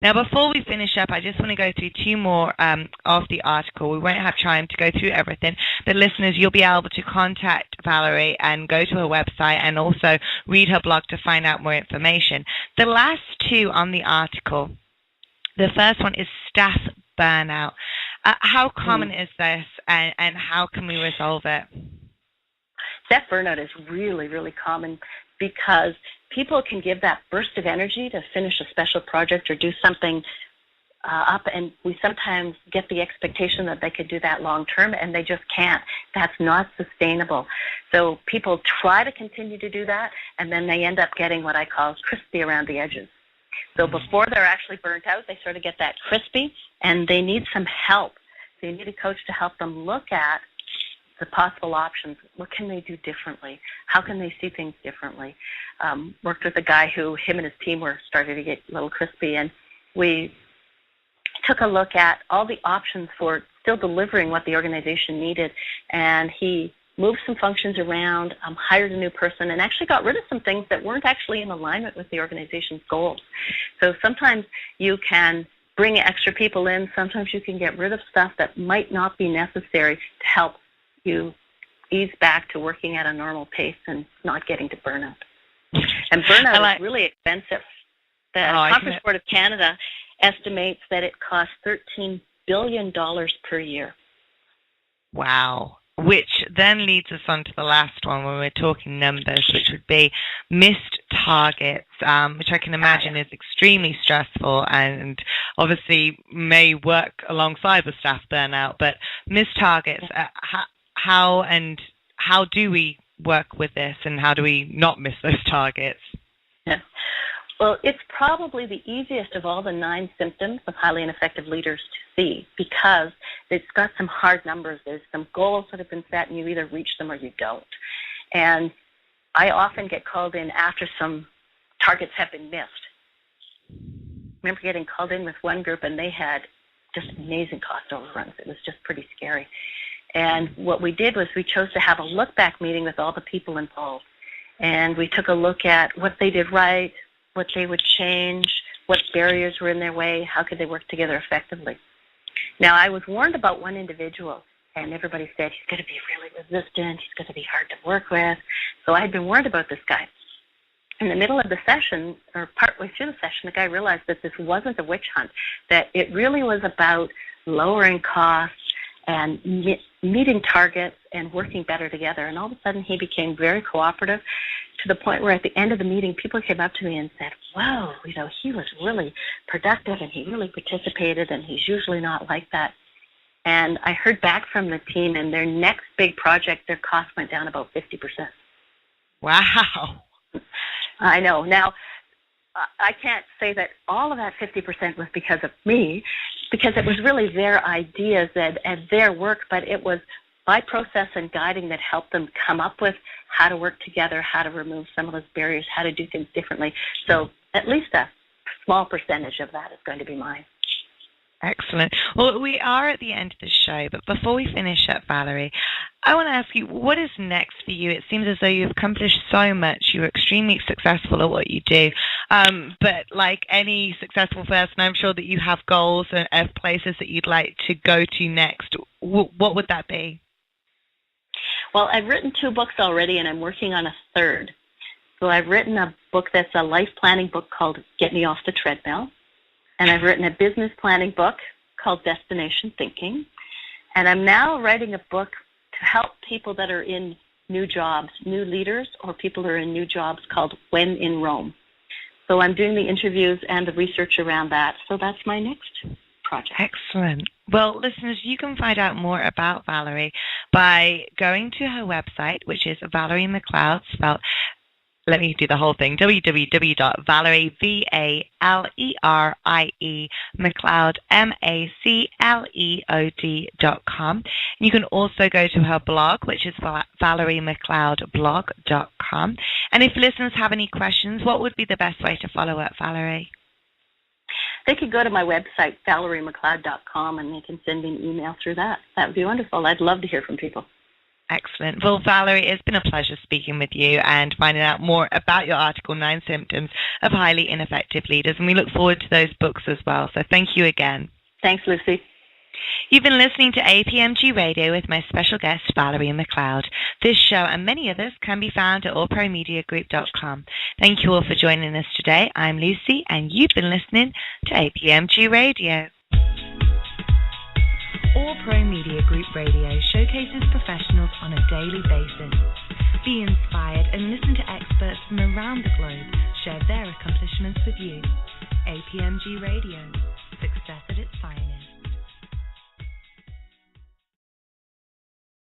Now, before we finish up, I just want to go through two more of the article. We won't have time to go through everything, but listeners, you'll be able to contact Valerie and go to her website and also read her blog to find out more information. The last two on the article, the first one is staff burnout. How common is this, and how can we resolve it? Staff burnout is really, really common because people can give that burst of energy to finish a special project or do something up, and we sometimes get the expectation that they could do that long term, and they just can't. That's not sustainable. So people try to continue to do that, and then they end up getting what I call crispy around the edges. So before they're actually burnt out, they sort of get that crispy, and they need some help. So you need a coach to help them look at the possible options. What can they do differently? How can they see things differently? Worked with a guy who, him and his team were starting to get a little crispy, and we took a look at all the options for still delivering what the organization needed, and he moved some functions around, hired a new person, and actually got rid of some things that weren't actually in alignment with the organization's goals. So sometimes you can bring extra people in, sometimes you can get rid of stuff that might not be necessary to help you ease back to working at a normal pace and not getting to burnout. And burnout is really expensive. The Conference Board of Canada estimates that it costs $13 billion per year. Wow. Which then leads us on to the last one when we're talking numbers, which would be missed targets, which I can imagine is extremely stressful and obviously may work alongside the staff burnout. But missed targets, how do we work with this, and how do we not miss those targets? Yeah. Well, it's probably the easiest of all the 9 symptoms of highly ineffective leaders to see, because it's got some hard numbers. There's some goals that have been set, and you either reach them or you don't. And I often get called in after some targets have been missed. I remember getting called in with one group, and they had just amazing cost overruns. It was just pretty scary. And what we did was we chose to have a look-back meeting with all the people involved. And we took a look at what they did right, what they would change, what barriers were in their way, how could they work together effectively. Now, I was warned about one individual, and everybody said he's going to be really resistant, he's going to be hard to work with. So I had been warned about this guy. In the middle of the session, or partway through the session, the guy realized that this wasn't a witch hunt, that it really was about lowering costs and meeting targets and working better together. And all of a sudden, he became very cooperative, to the point where at the end of the meeting, people came up to me and said, "Whoa, he was really productive and he really participated, and he's usually not like that." And I heard back from the team, and their next big project, their cost went down about 50%. Wow. I know. Now, I can't say that all of that 50% was because of me, because it was really their ideas and their work, but it was my process and guiding that helped them come up with how to work together, how to remove some of those barriers, how to do things differently. So at least a small percentage of that is going to be mine. Excellent. Well, we are at the end of the show, but before we finish up, Valerie, I want to ask you, what is next for you? It seems as though you've accomplished so much. You're extremely successful at what you do. But like any successful person, I'm sure that you have goals and places that you'd like to go to next. What would that be? Well, I've written 2 books already, and I'm working on a 3rd. So I've written a book that's a life planning book called Get Me Off the Treadmill. And I've written a business planning book called Destination Thinking. And I'm now writing a book to help people that are in new jobs, new leaders, or people who are in new jobs, called When in Rome. So I'm doing the interviews and the research around that. So that's my next project. Excellent. Well, listeners, you can find out more about Valerie by going to her website, which is Valerie MacLeod, spelled, let me do the whole thing, www.valerie, V-A-L-E-R-I-E, MacLeod, MacLeod.com. You can also go to her blog, which is ValerieMacLeodblog.com. And if listeners have any questions, what would be the best way to follow up, Valerie? They could go to my website, ValerieMacLeod.com, and they can send me an email through that. That would be wonderful. I'd love to hear from people. Excellent. Well, Valerie, it's been a pleasure speaking with you and finding out more about your article, 9 Symptoms of Highly Ineffective Leaders. And we look forward to those books as well. So thank you again. Thanks, Lucy. You've been listening to APMG Radio with my special guest, Valerie MacLeod. This show and many others can be found at allpromediagroup.com. Thank you all for joining us today. I'm Lucy, and you've been listening to APMG Radio. All Pro Media Group Radio showcases professionals on a daily basis. Be inspired and listen to experts from around the globe share their accomplishments with you. APMG Radio, success at its finest.